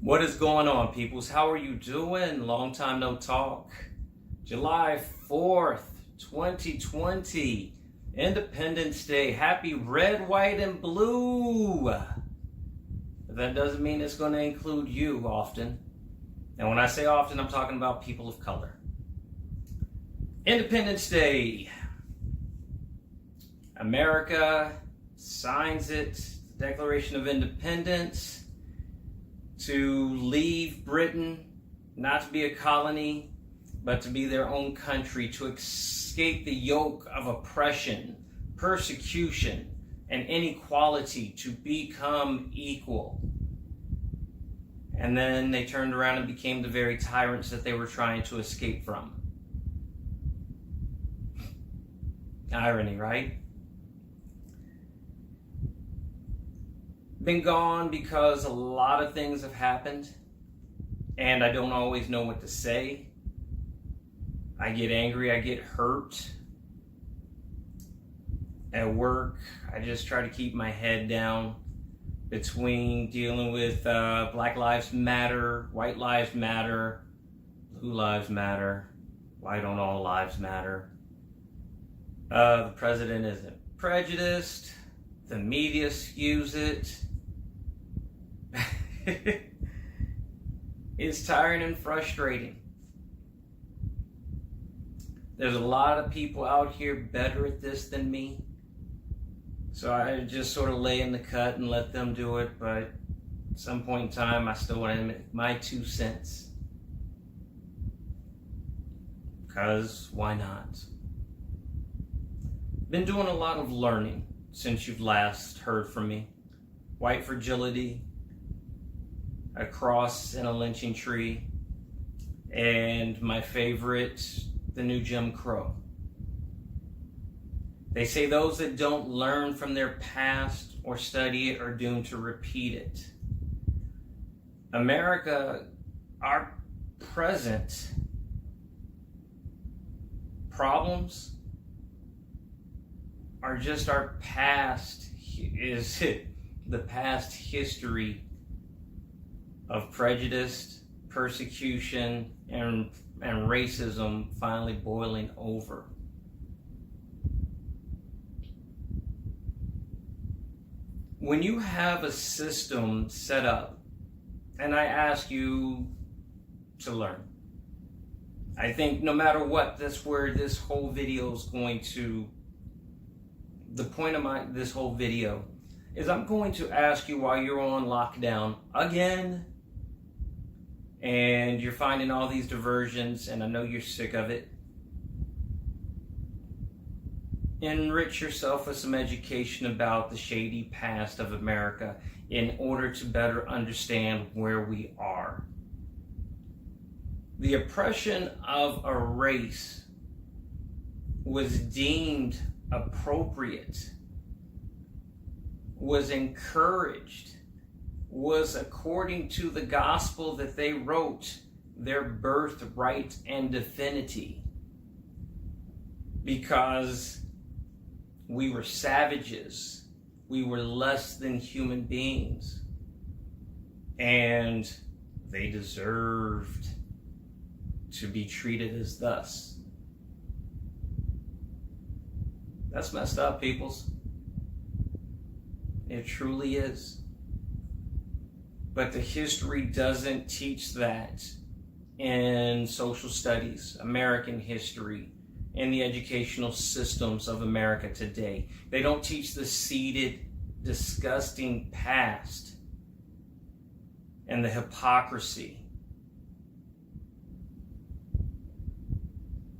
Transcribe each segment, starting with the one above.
What is going on, peoples? How are you doing? Long time no talk. July 4th, 2020, Independence Day. Happy red, white, and blue. But that doesn't mean it's going to include you often. And when I say often, I'm talking about people of color. Independence Day. America signs it, the Declaration of Independence, to leave Britain, not to be a colony, but to be their own country, to escape the yoke of oppression, persecution, and inequality, to become equal. And then they turned around and became the very tyrants that they were trying to escape from. Irony, right? Been gone because a lot of things have happened and I don't always know what to say. I get angry, I get hurt. At work, I just try to keep my head down between dealing with Black Lives Matter, White Lives Matter, Blue Lives Matter, why don't all lives matter? The president isn't prejudiced, the media skews it. It's tiring and frustrating. There's a lot of people out here better at this than me. So I just sort of lay in the cut and let them do it. But at some point in time, I still want to make my 2 cents. Because why not? Been doing a lot of learning since you've last heard from me. White fragility, a cross and a lynching tree, and my favorite, the new Jim Crow. They say those that don't learn from their past or study it are doomed to repeat it. America, our present problems are just our past, is the past history of prejudice, persecution, and racism finally boiling over. When you have a system set up, and I ask you to learn, I think no matter what, that's where this whole video is going to, the point of this whole video is I'm going to ask you while you're on lockdown again, and you're finding all these diversions, and I know you're sick of it. Enrich yourself with some education about the shady past of America in order to better understand where we are. The oppression of a race was deemed appropriate, was encouraged, was according to the gospel that they wrote, their birthright and divinity. Because we were savages, we were less than human beings, and they deserved to be treated as thus. That's messed up, peoples. It truly is. But the history doesn't teach that in social studies, American history, in the educational systems of America today. They don't teach the seeded, disgusting past and the hypocrisy.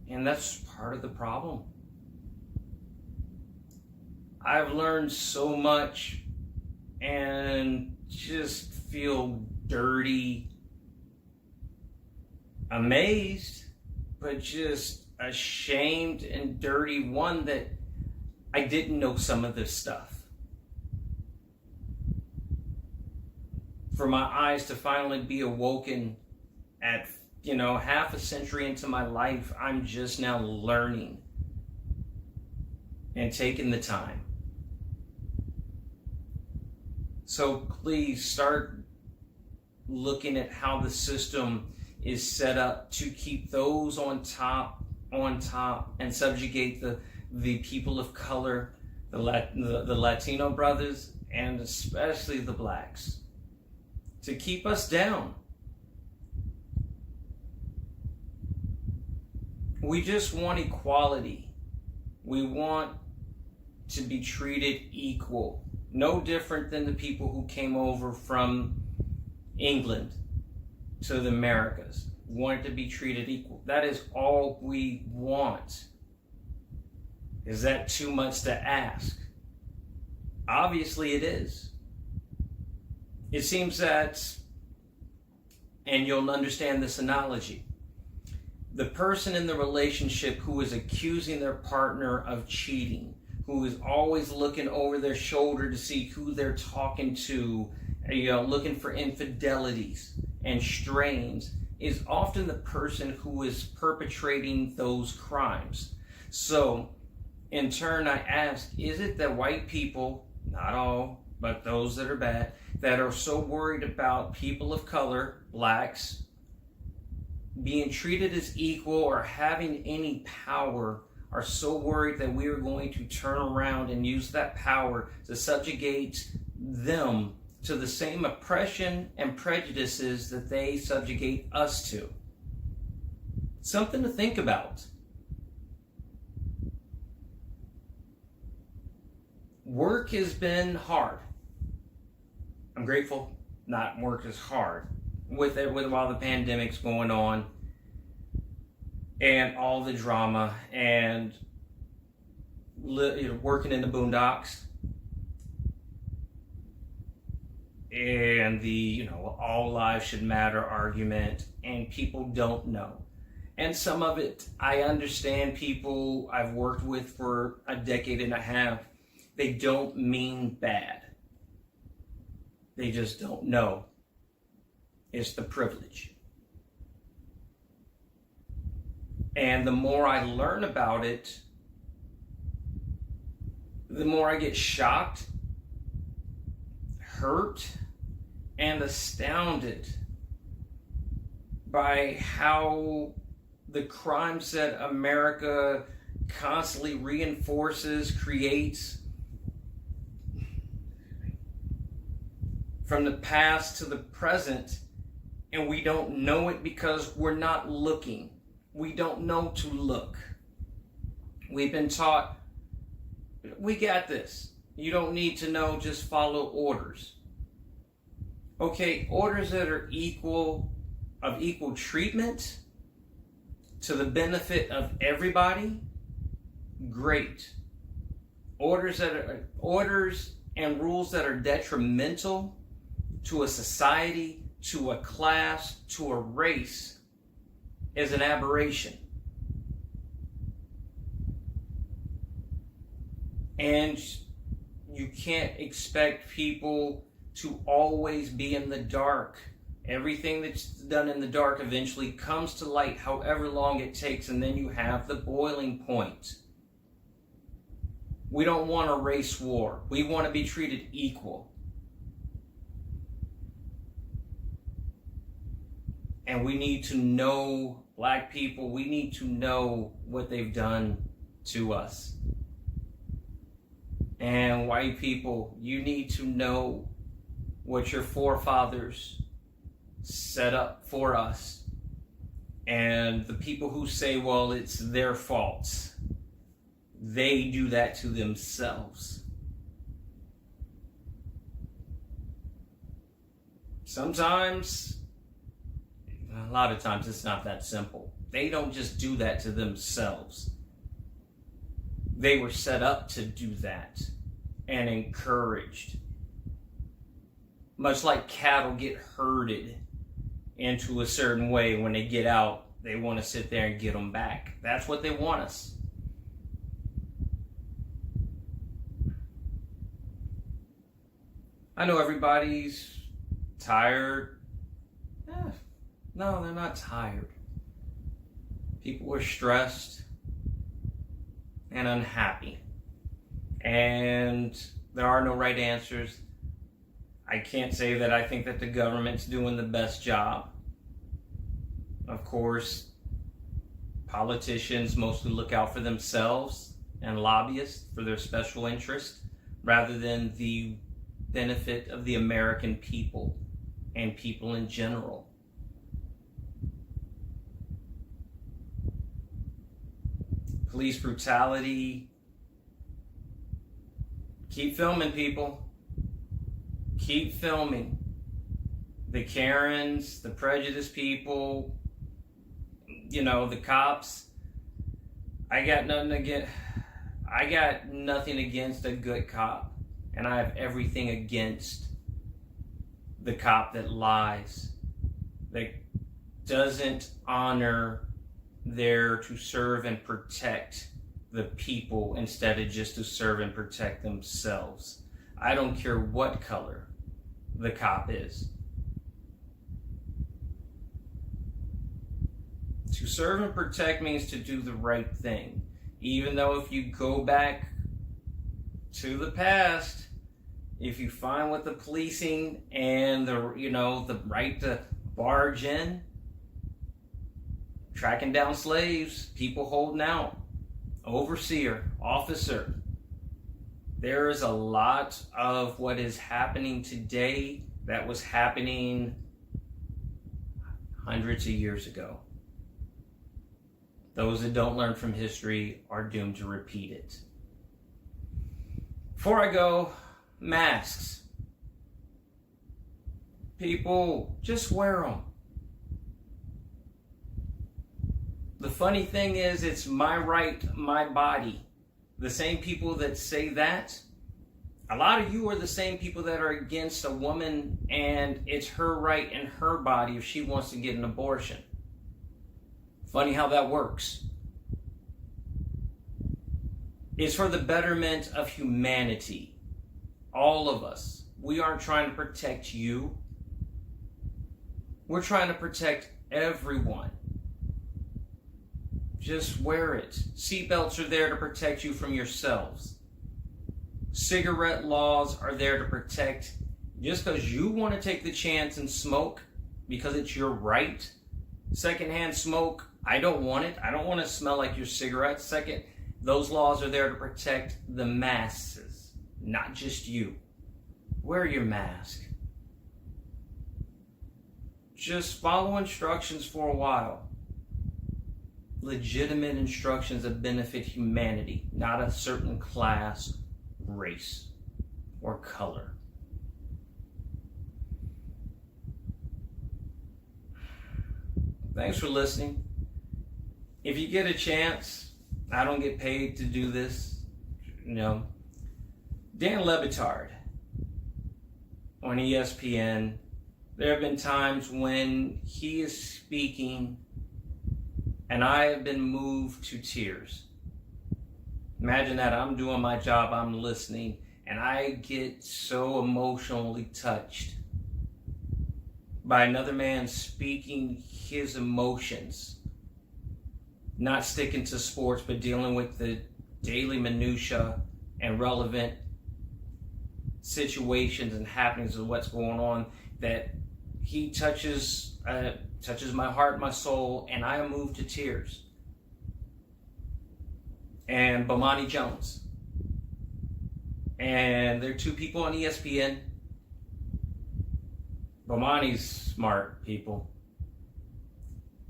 And that's part of the problem. I've learned so much and just feel dirty, amazed, but just ashamed and dirty, one, that I didn't know some of this stuff. For my eyes to finally be awoken at, half a century into my life, I'm just now learning and taking the time. So please start looking at how the system is set up to keep those on top, and subjugate the people of color, the Latino brothers, and especially the blacks, to keep us down. We just want equality. We want to be treated equal. No different than the people who came over from England to the Americas. Wanted to be treated equal. That is all we want. Is that too much to ask? Obviously it is. It seems that, and you'll understand this analogy, the person in the relationship who is accusing their partner of cheating, who is always looking over their shoulder to see who they're talking to, looking for infidelities and strains, is often the person who is perpetrating those crimes. So, in turn, I ask, is it that white people, not all, but those that are bad, that are so worried about people of color, blacks, being treated as equal or having any power, are so worried that we are going to turn around and use that power to subjugate them to the same oppression and prejudices that they subjugate us to? Something to think about. Work has been hard. I'm grateful not work is hard with all the pandemic's going on and all the drama and working in the boondocks and the all lives should matter argument, and people don't know. And some of it, I understand. People I've worked with for a decade and a half, they don't mean bad. They just don't know. It's the privilege. And the more I learn about it, the more I get shocked, hurt, and astounded by how the crimes that America constantly reinforces, creates, from the past to the present, and we don't know it because we're not looking. We don't know to look. We've been taught, we got this. You don't need to know, just follow orders. Okay, orders that are of equal treatment to the benefit of everybody, great. Orders and rules that are detrimental to a society, to a class, to a race, is an aberration. And you can't expect people to always be in the dark. Everything that's done in the dark eventually comes to light, however long it takes, and then you have the boiling point. We don't want a race war. We want to be treated equal. And we need to know, black people, we need to know what they've done to us. And white people, you need to know what your forefathers set up for us. And the people who say, well, it's their fault, they do that to themselves. Sometimes, a lot of times, it's not that simple. They don't just do that to themselves. They were set up to do that and encouraged. Much like cattle get herded into a certain way, when they get out, they want to sit there and get them back. That's what they want us. I know everybody's tired. No, they're not tired. People are stressed and unhappy. And there are no right answers. I can't say that I think that the government's doing the best job. Of course, politicians mostly look out for themselves and lobbyists for their special interest rather than the benefit of the American people and people in general. Police brutality. Keep filming, people. Keep filming. The Karens, the prejudiced people, the cops. I got nothing against a good cop, and I have everything against the cop that lies, that doesn't honor there to serve and protect the people instead of just to serve and protect themselves. I don't care what color the cop is. To serve and protect means to do the right thing. Even though if you go back to the past, if you find what the policing and the right to barge in, tracking down slaves, people holding out, overseer, officer. There is a lot of what is happening today that was happening hundreds of years ago. Those that don't learn from history are doomed to repeat it. Before I go, masks. People, just wear them. The funny thing is, it's my right, my body. The same people that say that, a lot of you are the same people that are against a woman and it's her right and her body if she wants to get an abortion. Funny how that works. It's for the betterment of humanity. All of us. We aren't trying to protect you. We're trying to protect everyone. Just wear it. Seatbelts are there to protect you from yourselves. Cigarette laws are there to protect. Just because you want to take the chance and smoke because it's your right. Secondhand smoke, I don't want it. I don't want to smell like your cigarettes. Second, those laws are there to protect the masses, not just you. Wear your mask. Just follow instructions for a while. Legitimate instructions that benefit humanity, not a certain class, race, or color. Thanks for listening. If you get a chance, I don't get paid to do this, Dan Le Batard on ESPN, there have been times when he is speaking and I have been moved to tears. Imagine that I'm doing my job, I'm listening, and I get so emotionally touched by another man speaking his emotions, not sticking to sports, but dealing with the daily minutia and relevant situations and happenings of what's going on, that he touches my heart, my soul, and I am moved to tears. And Bomani Jones. And there are two people on ESPN. Bomani's smart, people.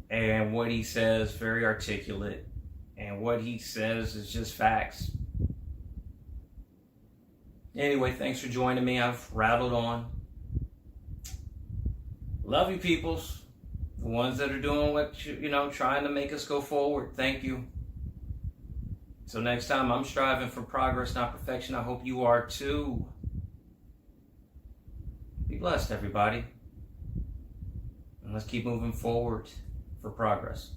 And what he says, very articulate. And what he says is just facts. Anyway, thanks for joining me. I've rattled on. Love you, peoples. The ones that are doing what, trying to make us go forward. Thank you. So next time, I'm striving for progress, not perfection. I hope you are too. Be blessed, everybody. And let's keep moving forward for progress.